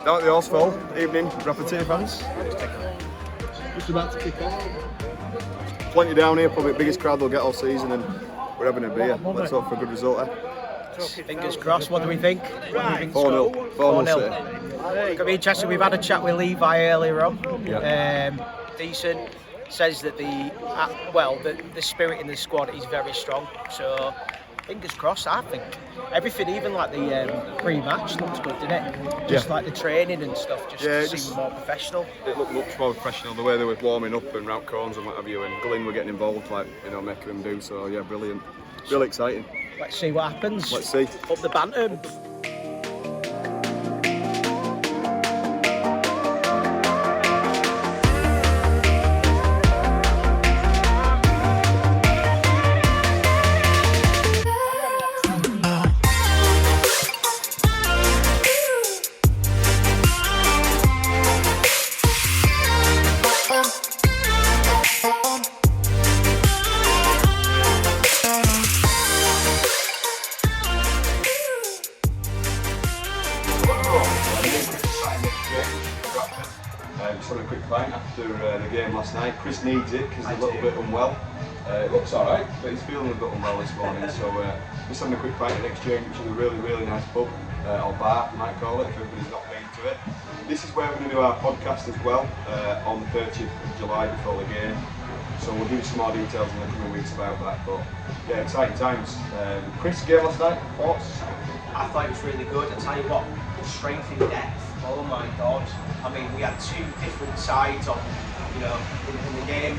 Down at the Horsefall, evening, Rapid fans. Just about to kick off. Plenty down here, probably the biggest crowd they'll get all season, and we're having a beer. Let's hope for a good result. Fingers crossed. What do we think? 4-0. 4-0. It's gonna be interesting. We've had a chat with Levi earlier on. Decent. Says that the spirit in the squad is very strong. So fingers crossed. I think everything, even like the pre-match, looks good, didn't it? Just like the training and stuff, seemed more professional. It looked much more professional, the way they were warming up and round cones and what have you, and Glyn were getting involved, making them do. So yeah, brilliant. Really exciting. Let's see what happens. Let's see. Up the banter. Just had a quick pint after the game last night. Chris needs it because he's a little bit unwell. It looks alright, but he's feeling a bit unwell this morning. So just having a quick pint at Exchange, which is a really, really nice pub, or bar, you might call it, if everybody's not been to it. This is where we're going to do our podcast as well, on the 30th of July before the game. So we'll give you some more details in the coming weeks about that. But yeah, exciting times. Chris, game last night, thoughts? I thought it was really good. I tell you what, strength in depth. Oh my God! I mean, we had two different sides on, in the game.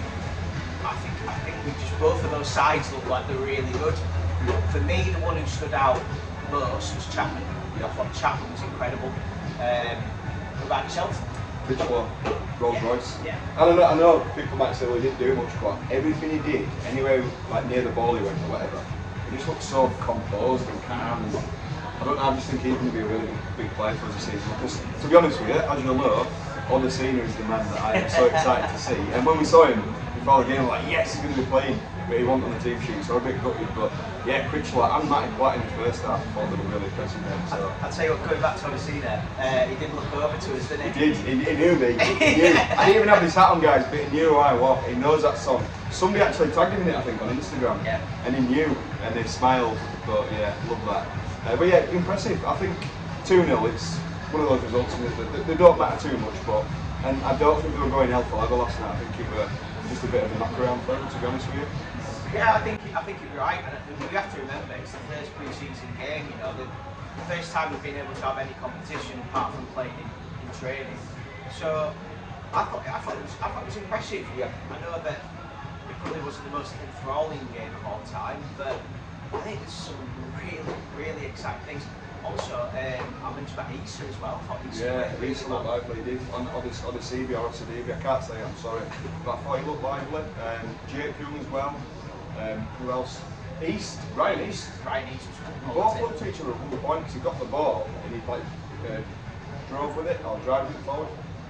I think we just both of those sides looked like they're really good. For me, the one who stood out most was Chapman. I thought Chapman was incredible. What about yourself? Critchlow, Rolls Royce. Yeah. I know people might say, well, he didn't do much, but everything he did, anywhere like near the ball he went or whatever, he just looked so composed and calm. I just think he's going to be a really big player for us this season. Because, to be honest with you, as you'll know, Odesina is the man that I am so excited to see. And when we saw him before the game, we're like, yes, he's going to be playing, but he wasn't on the team sheet, so I'm a bit gutted. But yeah, Critchlow and Matty Platt in the first half, I thought they were really impressive then. So. I'll tell you what, going back to Odesina, he did look over to us, didn't he? He knew me. He knew. I didn't even have his hat on, guys, but he knew who I was. He knows that song. Somebody actually tagged him in it, I think, on Instagram. Yeah. And he knew, and he smiled. But yeah, love that. But yeah, impressive. I think 2-0, it's one of those results they don't matter too much, and I don't think they were going hell for leather last night. I think it was just a bit of a knock-around for them, to be honest with you. Yeah, I think you're right, and we have to remember it's the first pre-season game, the first time we've been able to have any competition apart from playing in training. So I thought it was impressive. Yeah. I know that it probably wasn't the most enthralling game of all time, but I think there's some really, really exciting things. Also, I mentioned about Issa as well. I thought Issa looked lively. He did on Odesivia or Odesivia, I can't say it, I'm sorry. But I thought he looked lively. Jake Young as well. Who else? Ryan East. We both looked at each other at one point because he got the ball and he drove with it or drove it forward.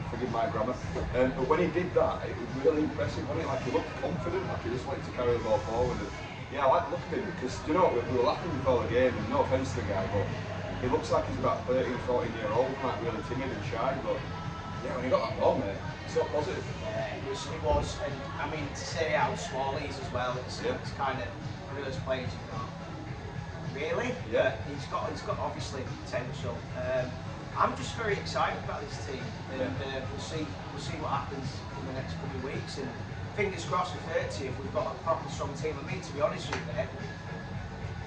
Forgive my grammar. But when he did that, it was really impressive, wasn't it? Like he looked confident, like he just wanted to carry the ball forward. And, yeah, I like the look of him because, we were laughing before the game, and no offence to the guy, but he looks like he's about 13, 14 year old, like really timid and shy, but yeah, when he got that ball, mate, it's so positive. Yeah, it was, and I mean, to say how small he is as well, it's kind of one of those players you go, really? Yeah. He's got obviously potential. I'm just very excited about this team, and we'll see what happens in the next couple of weeks. And fingers crossed for 30 if we've got a proper strong team. I mean, to be honest with you,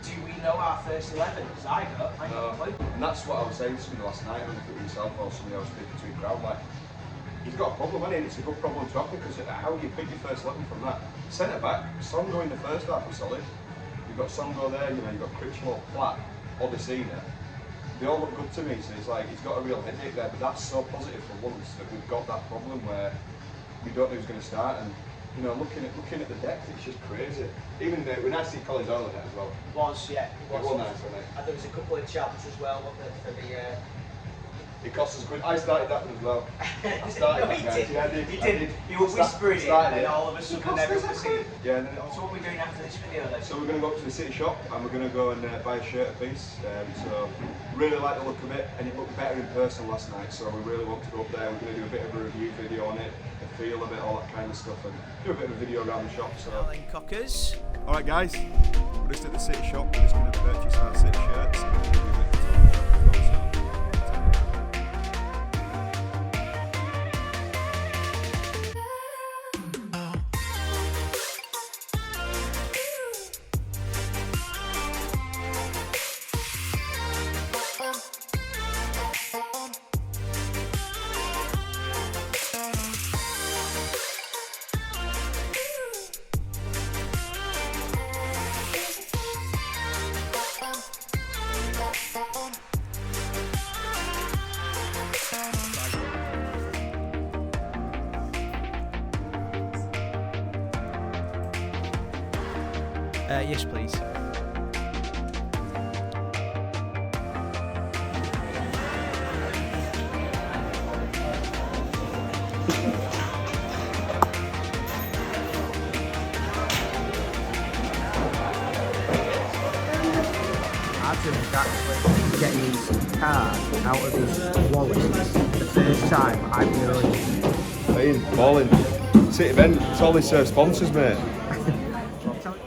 do we know our first 11? Because I don't. I ain't got a clue. And that's what I was saying to somebody last night, I don't know if it was yourself or somebody I was speaking to in crowd, like, he's got a problem, hasn't he? And it's a good problem to have because how do you pick your first 11 from that? Centre back, Songo in the first half was solid. You've got Songo there, you've got Critchlow, Platt, Odesina. They all look good to me, so it's like he's got a real headache there, but that's so positive for once that we've got that problem where we don't know who's going to start. And looking at the depth, it's just crazy. Even when I see Collins Oil in it as well. It was, yeah. It was nice, wasn't it? And there was a couple of chaps as well for the It cost us quid. I started that one as well. I started that, guys. Yeah, I did. You did. You were whispering it, and then all of a sudden everyone was singing. Yeah, and then So what are we doing after this video then? so we're going to go up to the city shop and we're going to go and buy a shirt piece. So really like the look of it, and it looked better in person last night. So we really want to go up there. We're going to do a bit of a review video on it, the feel of it, all that kind of stuff, and do a bit of a video around the shop. So. Cockers. All right, guys. We're just at the city shop. We're just going to purchase our city shirts. Yes, please. Adam's actually getting his card out of his wallet. The first time I've really. Balling. City event. It's all these sponsors, mate.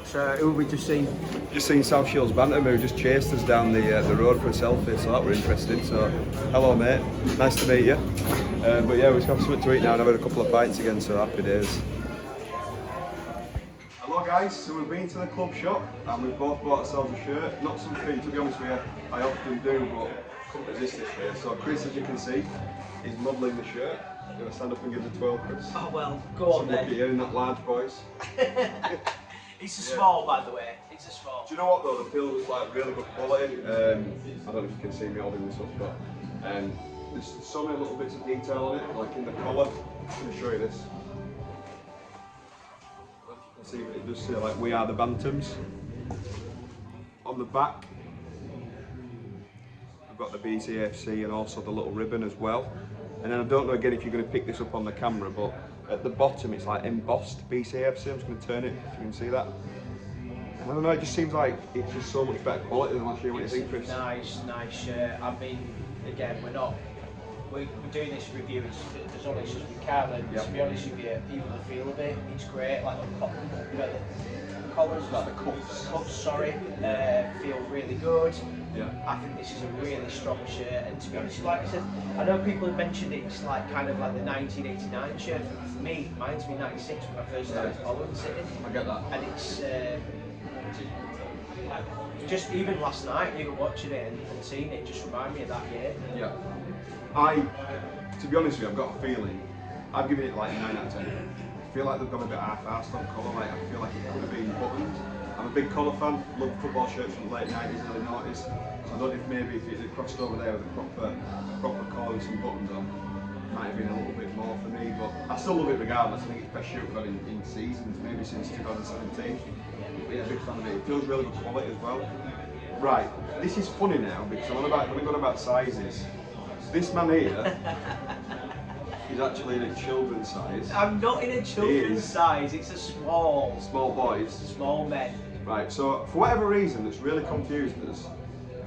So who have we just seen? Just seen South Shields Bantam who just chased us down the road for a selfie, so that were interesting. So, hello mate, nice to meet you. But yeah, we're just have something to eat now and I've had a couple of pints again, so happy days. Hello guys, so we've been to the club shop and we've both bought ourselves a shirt. Not something, to be honest with you, I often do, but couldn't resist this shirt. So Chris, as you can see, is modelling the shirt. You want to stand up and give the 12, Chris? Oh well, go on then. Look at you in that large voice. It's a small, by the way. It's a small. Do you know what though? The feel was like really good quality. I don't know if you can see me holding this up, but there's so many little bits of detail on it, like in the collar. Let me show you this. I don't know if you can see, but it does say like "We are the Bantams." On the back, I've got the BCFC and also the little ribbon as well. And then I don't know again if you're going to pick this up on the camera, but at the bottom it's like embossed BCFC. I'm just going to turn it if you can see that. I don't know, it just seems like it's just so much better quality than last year. What do you think, Chris? Nice shirt. I mean, again, we're doing this review as honest as we can, and to be honest with you, even the feel of it, it's great. Like the collars, like the cuffs, sorry, feel really good. Yeah. I think this is a really strong shirt, and to be honest, like I said, I know people have mentioned it's like kind of like the 1989 shirt. For me, it reminds me of 96 when I first started following City. I get that. And it's just even last night, even watching it and seeing it, just reminded me of that year. Yeah. To be honest with you, I've got a feeling, I've given it like 9 out of 10. I feel like they've gone a bit half-assed on colour, like I feel like it could have been buttoned. I'm a big colour fan, love football shirts from the late 90s, early 90s. So I don't know if maybe if it had crossed over there with a proper collar and some buttons on, it might have been a little bit more for me, but I still love it regardless. I think it's the best shirt we've got in seasons, maybe since 2017. But yeah, big fan of it. It feels really good quality as well. Right, this is funny now because when we're going about sizes, this man here is actually in a children's size. I'm not in a children's size, it's a small boys. Small men. Right, so for whatever reason that's really confused us,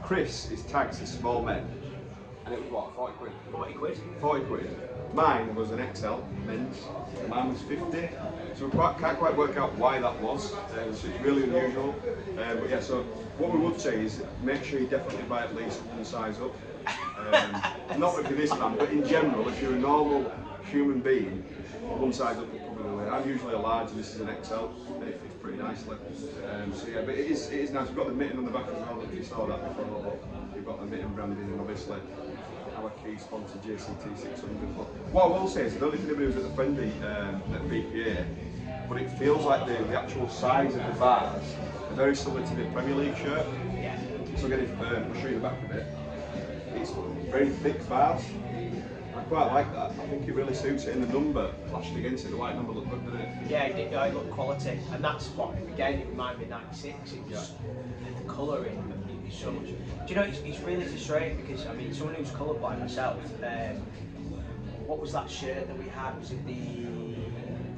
Chris is tagged as small men. And it was what, 40 quid? 40 quid. 40 quid. Mine was an XL, men's, and mine was 50. So we can't quite work out why that was, so it's really unusual. But yeah, so what we would say is make sure you definitely buy at least one size up. Not for this man, but in general, if you're a normal human being, one size up will cover the way. I'm usually a large and this is an XL, and it fits pretty nicely. So yeah, but it is nice. We've got the mitten on the back as well, if you saw that before, but we've got the mitten branding and obviously our key sponsor JCT 600. But what I will say is, I don't know if anybody was at the friendly at BPA, but it feels like the actual size of the bars are very similar to the Premier League shirt. Yeah. So again, I'll show you the back of it. It's very thick bars. I quite like that. I think it really suits it, and the number flashed against it. The white number looked good, didn't it? Yeah, it looked quality, and that's what, again, it reminded me of 96. It was the colouring, it you so much. Do you know, it's really frustrating because, I mean, someone who's colourblind myself, what was that shirt that we had? Was it the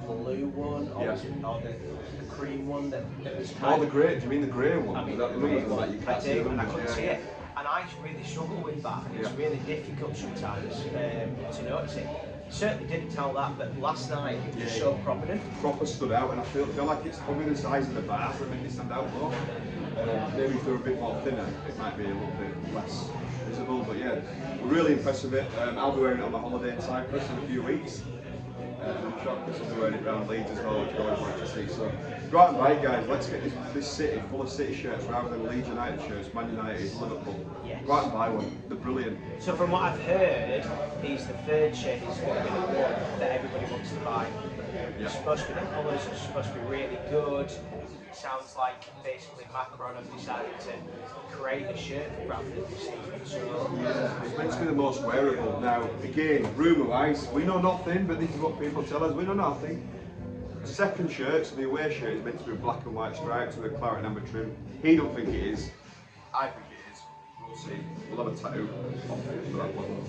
blue one, or was it the cream one that was kind the grey, do you mean the grey one? I mean, the grey one, like you I can't see do, the and I numbers, couldn't see it. And I really struggle with that. It's really difficult sometimes to notice it. Certainly didn't tell that, but last night it was so prominent. Proper stood out, and I feel like it's probably the size of the bar that make it stand out more. Maybe if they're a bit more thinner, it might be a little bit less visible. But yeah, we're really impressed with it. I'll be wearing it on my holiday in Cyprus in a few weeks. I'm sure Chris will be wearing it around Leeds as well, which I always like to see. So go out and buy it, guys. Let's get this city full of City shirts rather than Leeds United shirts, Man United, Liverpool. Yes. Go out and buy one. They're brilliant. So from what I've heard, is the third shirt is going to be the one that everybody wants to buy. It's supposed to be the colours, it's supposed to be really good. It sounds like basically Macron have decided to create a shirt for Bradford this season. So yeah, it's meant to be the most wearable. Now, again, rumour-wise, we know nothing, but this is what people tell us. We know nothing. The second shirt, so the away shirt, is meant to be black and white stripes with a claret and amber trim. He don't think it is. I think it is. We'll see. We'll have a tattoo off it for that one.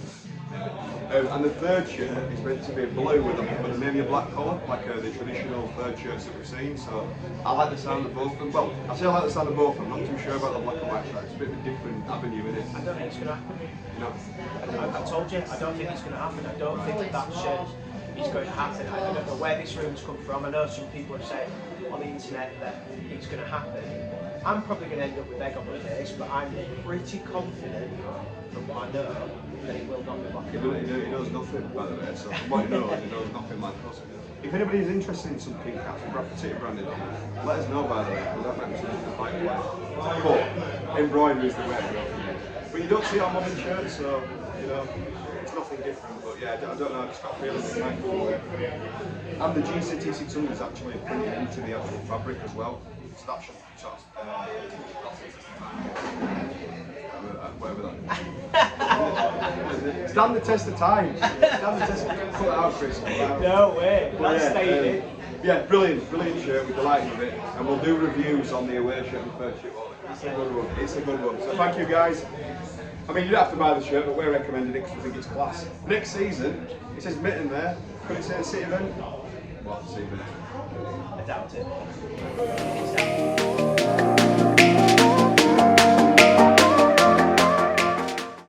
And the third shirt is meant to be blue with maybe a black collar, like the traditional third shirts that we've seen. So I like the sound of both of them. Well, I say I like the sound of both of them. I'm not too sure about the black and white shirt. It's a bit of a different avenue, isn't it? I don't think it's going to happen. You know? I told you, I don't think it's going to happen. I don't think that shirt is going to happen. I don't know where this rumour's come from. I know some people have said on the internet that it's going to happen. I'm probably going to end up with egg on my face, but I'm pretty confident from what I know that it will not be black and white. He knows nothing, by the way, so from what he knows nothing like us. If anybody is interested in some pink hats with Bradford City branded on, let us know, by the way, because that might be something to fight away. But embroidery is the way to go for me. But you don't see it on modern shirts, so, you know, it's nothing different. But yeah, I don't know, I just got a feeling it might go away. And the GCT 600 is actually printed into the actual fabric as well. So that should sort of, whatever that. Stand the test of time. Stand the test of time. Put it out, Chris. No way. That's staying in. Yeah, brilliant shirt. We're delighted with it, and we'll do reviews on the away shirt and the third shirt. It's a good one. It's a good one. So thank you, guys. I mean, you don't have to buy the shirt, but we're recommending it because we think it's class. Next season, it says Mitten there. Could it say a City event? Well, City event. I doubt it.